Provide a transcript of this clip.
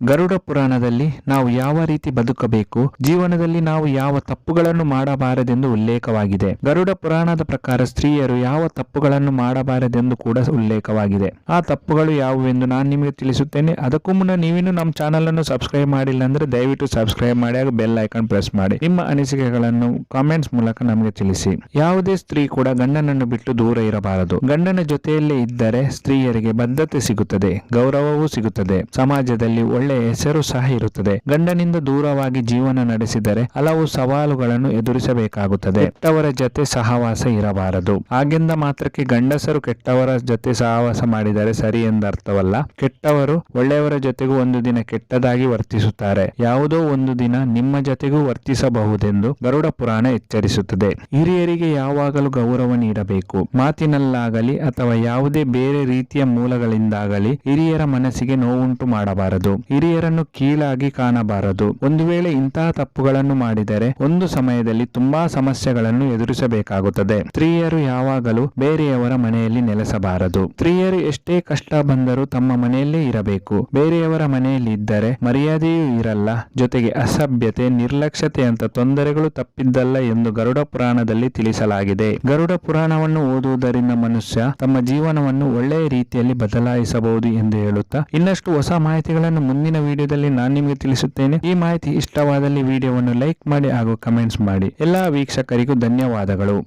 ಗರುಡ ಪುರಾಣದಲ್ಲಿ ನಾವು ಯಾವ ರೀತಿ ಬದುಕಬೇಕು, ಜೀವನದಲ್ಲಿ ನಾವು ಯಾವ ತಪ್ಪುಗಳನ್ನು ಮಾಡಬಾರದೆಂದು ಉಲ್ಲೇಖವಾಗಿದೆ. ಗರುಡ ಪುರಾಣದ ಪ್ರಕಾರ ಸ್ತ್ರೀಯರು ಯಾವ ತಪ್ಪುಗಳನ್ನು ಮಾಡಬಾರದೆಂದು ಕೂಡ ಉಲ್ಲೇಖವಾಗಿದೆ. ಆ ತಪ್ಪುಗಳು ಯಾವುವೆಂದು ನಾನು ನಿಮಗೆ ತಿಳಿಸುತ್ತೇನೆ. ಅದಕ್ಕೂ ಮುನ್ನ ನೀವಿನ್ನು ನಮ್ಮ ಚಾನಲ್ ಅನ್ನು ಸಬ್ಸ್ಕ್ರೈಬ್ ಮಾಡಿಲ್ಲ ಅಂದ್ರೆ ದಯವಿಟ್ಟು ಸಬ್ಸ್ಕ್ರೈಬ್ ಮಾಡಿ ಹಾಗೂ ಬೆಲ್ ಐಕಾನ್ ಪ್ರೆಸ್ ಮಾಡಿ. ನಿಮ್ಮ ಅನಿಸಿಕೆಗಳನ್ನು ಕಾಮೆಂಟ್ಸ್ ಮೂಲಕ ನಮಗೆ ತಿಳಿಸಿ. ಯಾವುದೇ ಸ್ತ್ರೀ ಕೂಡ ಗಂಡನನ್ನು ಬಿಟ್ಟು ದೂರ ಇರಬಾರದು. ಗಂಡನ ಜೊತೆಯಲ್ಲೇ ಇದ್ದರೆ ಸ್ತ್ರೀಯರಿಗೆ ಬದ್ಧತೆ ಸಿಗುತ್ತದೆ, ಗೌರವವೂ ಸಿಗುತ್ತದೆ, ಸಮಾಜದಲ್ಲಿ ಒಳ್ಳೆಯ ಹೆಸರು ಸಹ ಇರುತ್ತದೆ. ಗಂಡನಿಂದ ದೂರವಾಗಿ ಜೀವನ ನಡೆಸಿದರೆ ಹಲವು ಸವಾಲುಗಳನ್ನು ಎದುರಿಸಬೇಕಾಗುತ್ತದೆ. ಕೆಟ್ಟವರ ಜೊತೆ ಸಹವಾಸ ಇರಬಾರದು. ಹಾಗೆಂದ ಮಾತ್ರಕ್ಕೆ ಗಂಡಸರು ಕೆಟ್ಟವರ ಜೊತೆ ಸಹವಾಸ ಮಾಡಿದರೆ ಸರಿ ಎಂದರ್ಥವಲ್ಲ. ಕೆಟ್ಟವರು ಒಳ್ಳೆಯವರ ಜೊತೆಗೂ ಒಂದು ದಿನ ಕೆಟ್ಟದಾಗಿ ವರ್ತಿಸುತ್ತಾರೆ. ಯಾವುದೋ ಒಂದು ದಿನ ನಿಮ್ಮ ಜೊತೆಗೂ ವರ್ತಿಸಬಹುದೆಂದು ಗರುಡ ಪುರಾಣ ಎಚ್ಚರಿಸುತ್ತದೆ. ಹಿರಿಯರಿಗೆ ಯಾವಾಗಲೂ ಗೌರವ ನೀಡಬೇಕು. ಮಾತಿನಲ್ಲಾಗಲಿ ಅಥವಾ ಯಾವುದೇ ಬೇರೆ ರೀತಿಯ ಮೂಲಗಳಿಂದಾಗಲಿ ಹಿರಿಯರ ಮನಸ್ಸಿಗೆ ನೋವುಂಟು ಮಾಡಬಾರದು. ಹಿರಿಯರನ್ನು ಕೀಳಾಗಿ ಕಾಣಬಾರದು. ಒಂದು ವೇಳೆ ಇಂತಹ ತಪ್ಪುಗಳನ್ನು ಮಾಡಿದರೆ ಒಂದು ಸಮಯದಲ್ಲಿ ತುಂಬಾ ಸಮಸ್ಯೆಗಳನ್ನು ಎದುರಿಸಬೇಕಾಗುತ್ತದೆ. ಸ್ತ್ರೀಯರು ಯಾವಾಗಲೂ ಬೇರೆಯವರ ಮನೆಯಲ್ಲಿ ನೆಲೆಸಬಾರದು. ಸ್ತ್ರೀಯರು ಎಷ್ಟೇ ಕಷ್ಟ ಬಂದರೂ ತಮ್ಮ ಮನೆಯಲ್ಲೇ ಇರಬೇಕು. ಬೇರೆಯವರ ಮನೆಯಲ್ಲಿ ಇದ್ದರೆ ಮರ್ಯಾದೆಯೂ ಇರಲ್ಲ, ಜೊತೆಗೆ ಅಸಭ್ಯತೆ, ನಿರ್ಲಕ್ಷ್ಯತೆ ಅಂತ ತೊಂದರೆಗಳು ತಪ್ಪಿದ್ದಲ್ಲ ಎಂದು ಗರುಡ ಪುರಾಣದಲ್ಲಿ ತಿಳಿಸಲಾಗಿದೆ. ಗರುಡ ಪುರಾಣವನ್ನು ಓದುವುದರಿಂದ ಮನುಷ್ಯ ತಮ್ಮ ಜೀವನವನ್ನು ಒಳ್ಳೆಯ ರೀತಿಯಲ್ಲಿ ಬದಲಾಯಿಸಬಹುದು ಎಂದು ಹೇಳುತ್ತಾ ಇನ್ನಷ್ಟು ಹೊಸ ಮಾಹಿತಿಗಳನ್ನು ಮುಂದಿನ ವಿಡಿಯೋದಲ್ಲಿ ನಾನು ನಿಮಗೆ ತಿಳಿಸುತ್ತೇನೆ. ಈ ಮಾಹಿತಿ ಇಷ್ಟವಾದಲ್ಲಿ ವಿಡಿಯೋವನ್ನು ಲೈಕ್ ಮಾಡಿ ಹಾಗೂ ಕಮೆಂಟ್ಸ್ ಮಾಡಿ. ಎಲ್ಲಾ ವೀಕ್ಷಕರಿಗೂ ಧನ್ಯವಾದಗಳು.